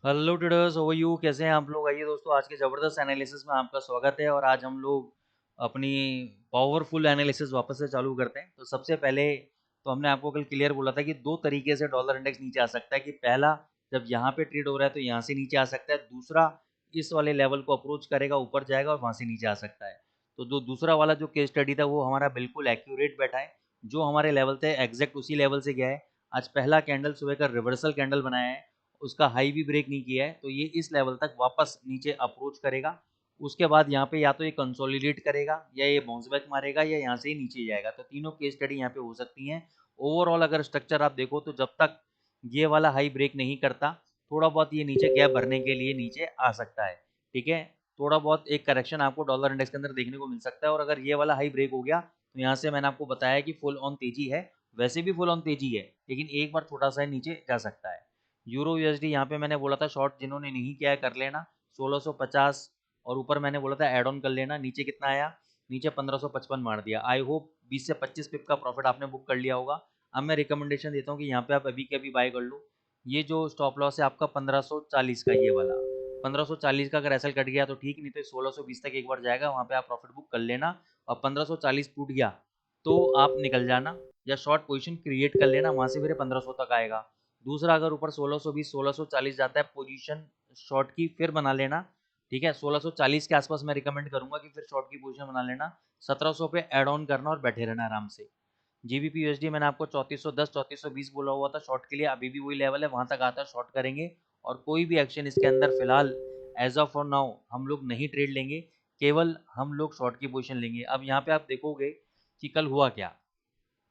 Hello traders, how are you? कैसे हैं आप लोग? आइए दोस्तों, आज के ज़बरदस्त एनालिसिस में आपका स्वागत है। और आज हम लोग अपनी पावरफुल एनालिसिस वापस से चालू करते हैं। तो सबसे पहले तो हमने आपको कल क्लियर बोला था कि दो तरीके से डॉलर इंडेक्स नीचे आ सकता है। कि पहला, जब यहाँ पे ट्रेड हो रहा है तो यहाँ से नीचे आ सकता है। दूसरा, इस वाले लेवल को अप्रोच करेगा, ऊपर जाएगा और वहाँ से नीचे आ सकता है। तो जो दूसरा वाला जो केस स्टडी था वो हमारा बिल्कुल एक्यूरेट बैठा है। जो हमारे लेवल थे एग्जैक्ट उसी लेवल से गया है। आज पहला कैंडल सुबह का रिवर्सल कैंडल बनाया है, उसका हाई भी ब्रेक नहीं किया है, तो ये इस लेवल तक वापस नीचे अप्रोच करेगा। उसके बाद यहाँ पे या तो ये कंसोलिडेट करेगा, या ये बाउंस बैक मारेगा, या यहाँ से ही नीचे जाएगा। तो तीनों केस स्टडी यहाँ पे हो सकती हैं। ओवरऑल अगर स्ट्रक्चर आप देखो तो जब तक ये वाला हाई ब्रेक नहीं करता, थोड़ा बहुत ये नीचे गैप भरने के लिए नीचे आ सकता है। ठीक है, थोड़ा बहुत एक करेक्शन आपको डॉलर इंडेक्स के अंदर देखने को मिल सकता है। और अगर ये वाला हाई ब्रेक हो गया तो यहाँ से मैंने आपको बताया कि फुल ऑन तेजी है। वैसे भी फुल ऑन तेजी है, लेकिन एक बार थोड़ा सा नीचे जा सकता है। यूरो यूएसडी यहाँ पे मैंने बोला था शॉर्ट जिन्होंने नहीं किया है कर लेना 1650। और ऊपर मैंने बोला था एड ऑन कर लेना। नीचे कितना आया? नीचे 1555 मार दिया। आई होप 20 से 25 पिप का प्रॉफिट आपने बुक कर लिया होगा। अब मैं रिकमेंडेशन देता हूँ कि यहाँ पे आप अभी के अभी बाय कर लो। ये जो स्टॉप लॉस है आपका 1540 का, ये वाला 1540 का अगर एसएल कट गया तो ठीक, नहीं तो 1620 तक एक बार जाएगा, वहाँ पे आप प्रॉफिट बुक कर लेना। और 1540 टूट गया तो आप निकल जाना, या शॉर्ट पोजीशन क्रिएट कर लेना, वहाँ से फिर 1500 तक आएगा। दूसरा, अगर ऊपर 1620 1640 जाता है पोजीशन शॉर्ट की, फिर बना लेना। ठीक है, 1640 के आसपास मैं रिकमेंड करूंगा कि फिर शॉर्ट की पोजीशन बना लेना। 1700 पे ऐड ऑन करना और बैठे रहना आराम से। जीबीपी यूएसडी मैंने आपको 3410 3420 बोला हुआ था शॉर्ट के लिए, अभी भी वही लेवल है, वहां तक आता है शॉर्ट करेंगे। और कोई भी एक्शन इसके अंदर फिलहाल एज ऑफ फॉर नाउ हम लोग नहीं ट्रेड लेंगे, केवल हम लोग शॉर्ट की पोजीशन लेंगे। अब यहाँ पे आप देखोगे कि कल हुआ क्या।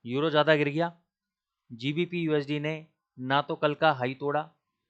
यूरो ज़्यादा गिर गया, जीबीपी यूएसडी ने ना तो कल का हाई तोड़ा,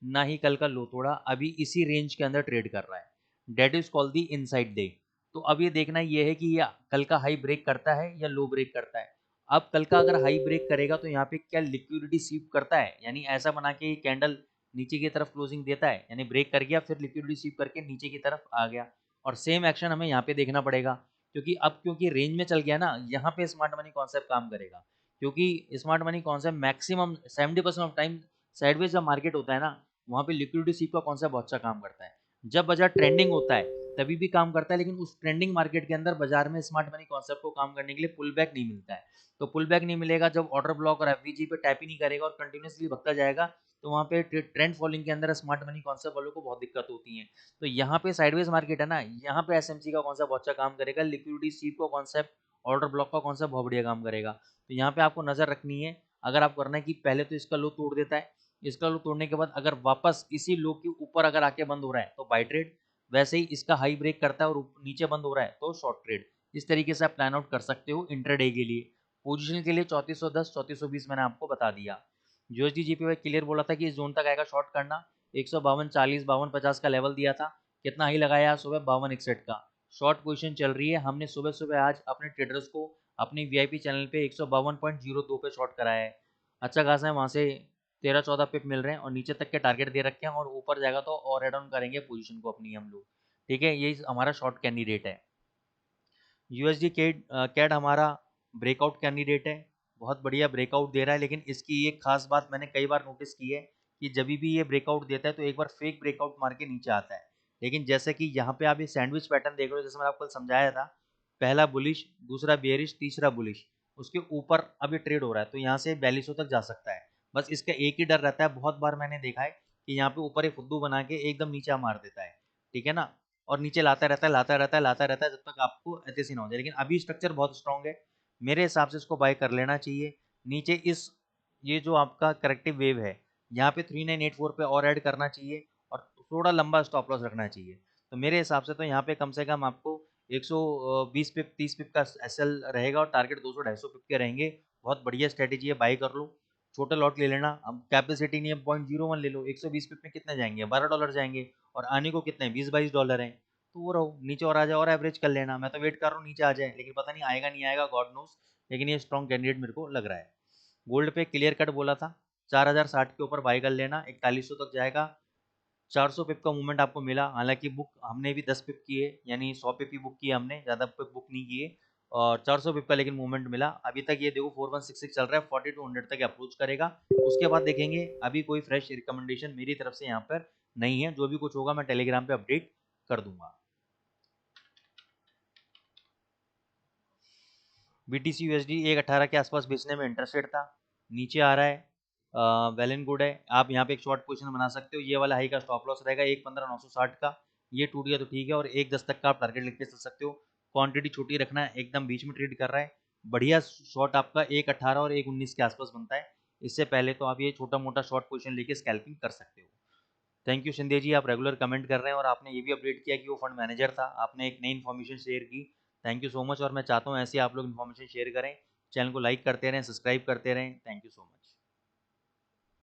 ना ही कल का लो तोड़ा, अभी इसी रेंज के अंदर ट्रेड कर रहा है। That is called the inside day. तो अब ये देखना ये है कि ये कल का हाई ब्रेक करता है या लो ब्रेक करता है। अब कल का अगर हाई ब्रेक करेगा तो यहाँ पे क्या लिक्विडिटी स्वीप करता है, यानी ऐसा बना के ये कैंडल नीचे की तरफ क्लोजिंग देता है, यानी ब्रेक कर गया फिर लिक्विडिटी स्वीप करके नीचे की तरफ आ गया। और सेम एक्शन हमें यहाँ पे देखना पड़ेगा, क्योंकि रेंज में चल गया ना, यहाँ पे स्मार्ट मनी कॉन्सेप्ट काम करेगा। क्योंकि smart money concept maximum 70% of time sideways जब मार्केट होता है ना, वहाँ पे लिक्विडिटी स्वीप का कॉन्सेप्ट बहुत अच्छा काम करता है। जब बाजार ट्रेंडिंग होता है तभी भी काम करता है, लेकिन उस ट्रेंडिंग मार्केट के अंदर बाजार में स्मार्ट मनी कॉन्सेप्ट को काम करने के लिए पुल बैक नहीं मिलता है। तो पुल बैक नहीं मिलेगा जब ऑर्डर ब्लॉक और एफवीजी पे टैप ही नहीं करेगा और कंटिन्यूसली भगता जाएगा, तो वहाँ पे ट्रेंड फॉलोइंग के अंदर स्मार्ट मनी कॉन्सेप्ट वालों को बहुत दिक्कत होती है। तो यहाँ पे साइडवेज मार्केट है ना, यहाँ पे एसएमसी का कॉन्सेप्ट बहुत अच्छा काम करेगा, लिक्विडिटी स्वीप का कॉन्सेप्ट, ऑर्डर ब्लॉक का कॉन्सेप्ट बहुत बढ़िया काम करेगा। तो यहाँ पे आपको नजर रखनी है। अगर आप करना है कि पहले तो इसका लो तोड़ देता है, इसका लो तोड़ने के बाद अगर वापस इसी लो के ऊपर अगर आके बंद हो रहा है तो बाई ट्रेड, वैसे ही इसका हाई ब्रेक करता है और नीचे बंद हो रहा है तो शॉर्ट ट्रेड। इस तरीके से आप प्लान आउट कर सकते हो इंट्राडे के लिए। पोजीशन के लिए 3410 3420 मैंने आपको बता दिया। यूएसडी जीपीवाई क्लियर बोला था कि इस जोन तक आएगा शॉर्ट करना। 152 40 52 50 का लेवल दिया था। कितना ही लगाया सुबह? 5261 का। शॉर्ट पोजीशन चल रही है। हमने सुबह सुबह आज अपने ट्रेडर्स को अपने वीआईपी चैनल पे 152.02 पे शॉर्ट कराया है। अच्छा खासा है, वहाँ से 13-14 पिप मिल रहे हैं और नीचे तक के टारगेट दे रखे हैं, और ऊपर जाएगा तो और एड ऑन करेंगे पोजीशन को अपनी हम लोग। ठीक है, यही हमारा शॉर्ट कैंडिडेट है। यूएसडी कैड हमारा ब्रेकआउट कैंडिडेट है। बहुत बढ़िया ब्रेकआउट दे रहा है, लेकिन इसकी एक खास बात मैंने कई बार नोटिस की है कि जब भी ये ब्रेकआउट देता है तो एक बार फेक ब्रेकआउट मार के नीचे आता है। लेकिन जैसे कि यहाँ पे आप ये सैंडविच पैटर्न देख रहे हो, जैसे मैंने आपको समझाया था, पहला बुलिश, दूसरा बेयरिश, तीसरा बुलिश, उसके ऊपर अब ये ट्रेड हो रहा है तो यहाँ से 4200 तक जा सकता है। बस इसका एक ही डर रहता है, बहुत बार मैंने देखा है कि यहाँ पे ऊपर एक फुद्दू बना के एकदम नीचे मार देता है। ठीक है ना, और नीचे लाता रहता है लाता रहता है लाता रहता है जब तक आपको एचएससी ना हो जाए। लेकिन अभी स्ट्रक्चर बहुत स्ट्रांग है, मेरे हिसाब से इसको बाय कर लेना चाहिए। नीचे इस ये जो आपका करेक्टिव वेव है, यहाँ पे 3984 पे और ऐड करना चाहिए, और थोड़ा लंबा स्टॉप लॉस रखना चाहिए। तो मेरे हिसाब से तो यहाँ पे कम से कम आपको 120 पिप 30 पिप का एसएल रहेगा और टारगेट 200-250 पिप के रहेंगे। बहुत बढ़िया स्ट्रेटेजी है, बाई कर लो। छोटा लॉट ले लेना। अब कैपेसिटी नहीं है, 0.01 ले लो। 120 पिप में कितने जाएंगे? $12 जाएंगे, और आने को कितने? $20-22 हैं। तो वो रहो, नीचे और आ जाए और एवरेज कर लेना। मैं तो वेट कर रहा हूँ नीचे आ जाए, लेकिन पता नहीं आएगा नहीं आएगा, गॉड नोस। लेकिन ये स्ट्रॉन्ग कैंडिडेट मेरे को लग रहा है। गोल्ड पे क्लियर कट बोला था 4060 के ऊपर बाई कर लेना, 4100 तक जाएगा। 400 पिप का मूवमेंट आपको मिला, हालांकि बुक हमने भी 10 पिप की है, यानी 100 पिप ही बुक की है हमने, ज़्यादा पिप बुक नहीं किए। और 400 पिप का लेकिन मूवमेंट मिला। अभी तक ये देखो 4166 चल रहा है, 4200 तक अप्रोच करेगा। उसके बाद देखेंगे। अभी कोई फ्रेश रिकमेंडेशन मेरी तरफ से यहाँ पर नहीं है। जो भी कुछ होगा मैं टेलीग्राम पे अपडेट कर दूंगा। BTC USD 1.18 के आसपास बेचने में इंटरेस्टेड था, नीचे आ रहा है, वेल एंड गुड है। आप यहाँ पे एक शॉर्ट पोजीशन बना सकते हो। ये वाला हाई का स्टॉप लॉस रहेगा 1.15,960 का, ये टूट गया तो ठीक है, और 1.10 तक का आप टारगेट लेके चल सकते हो। क्वांटिटी छोटी रखना है, एकदम बीच में ट्रेड कर रहा है। बढ़िया शॉर्ट आपका 1.18 और 1.19 के आसपास बनता है। इससे पहले तो आप ये छोटा मोटा शॉर्ट पोजीशन लेके स्कैल्पिंग कर सकते हो। थैंक यू शिंदे जी, आप रेगुलर कमेंट कर रहे हैं और आपने ये भी अपडेट किया कि वो फंड मैनेजर था। आपने एक नई इन्फॉर्मेशन शेयर की, थैंक यू सो मच। और मैं चाहता हूँ ऐसे आप लोग इन्फॉर्मेशन शेयर करें, चैनल को लाइक करते रहें, सब्सक्राइब करते रहें। Thank you so much.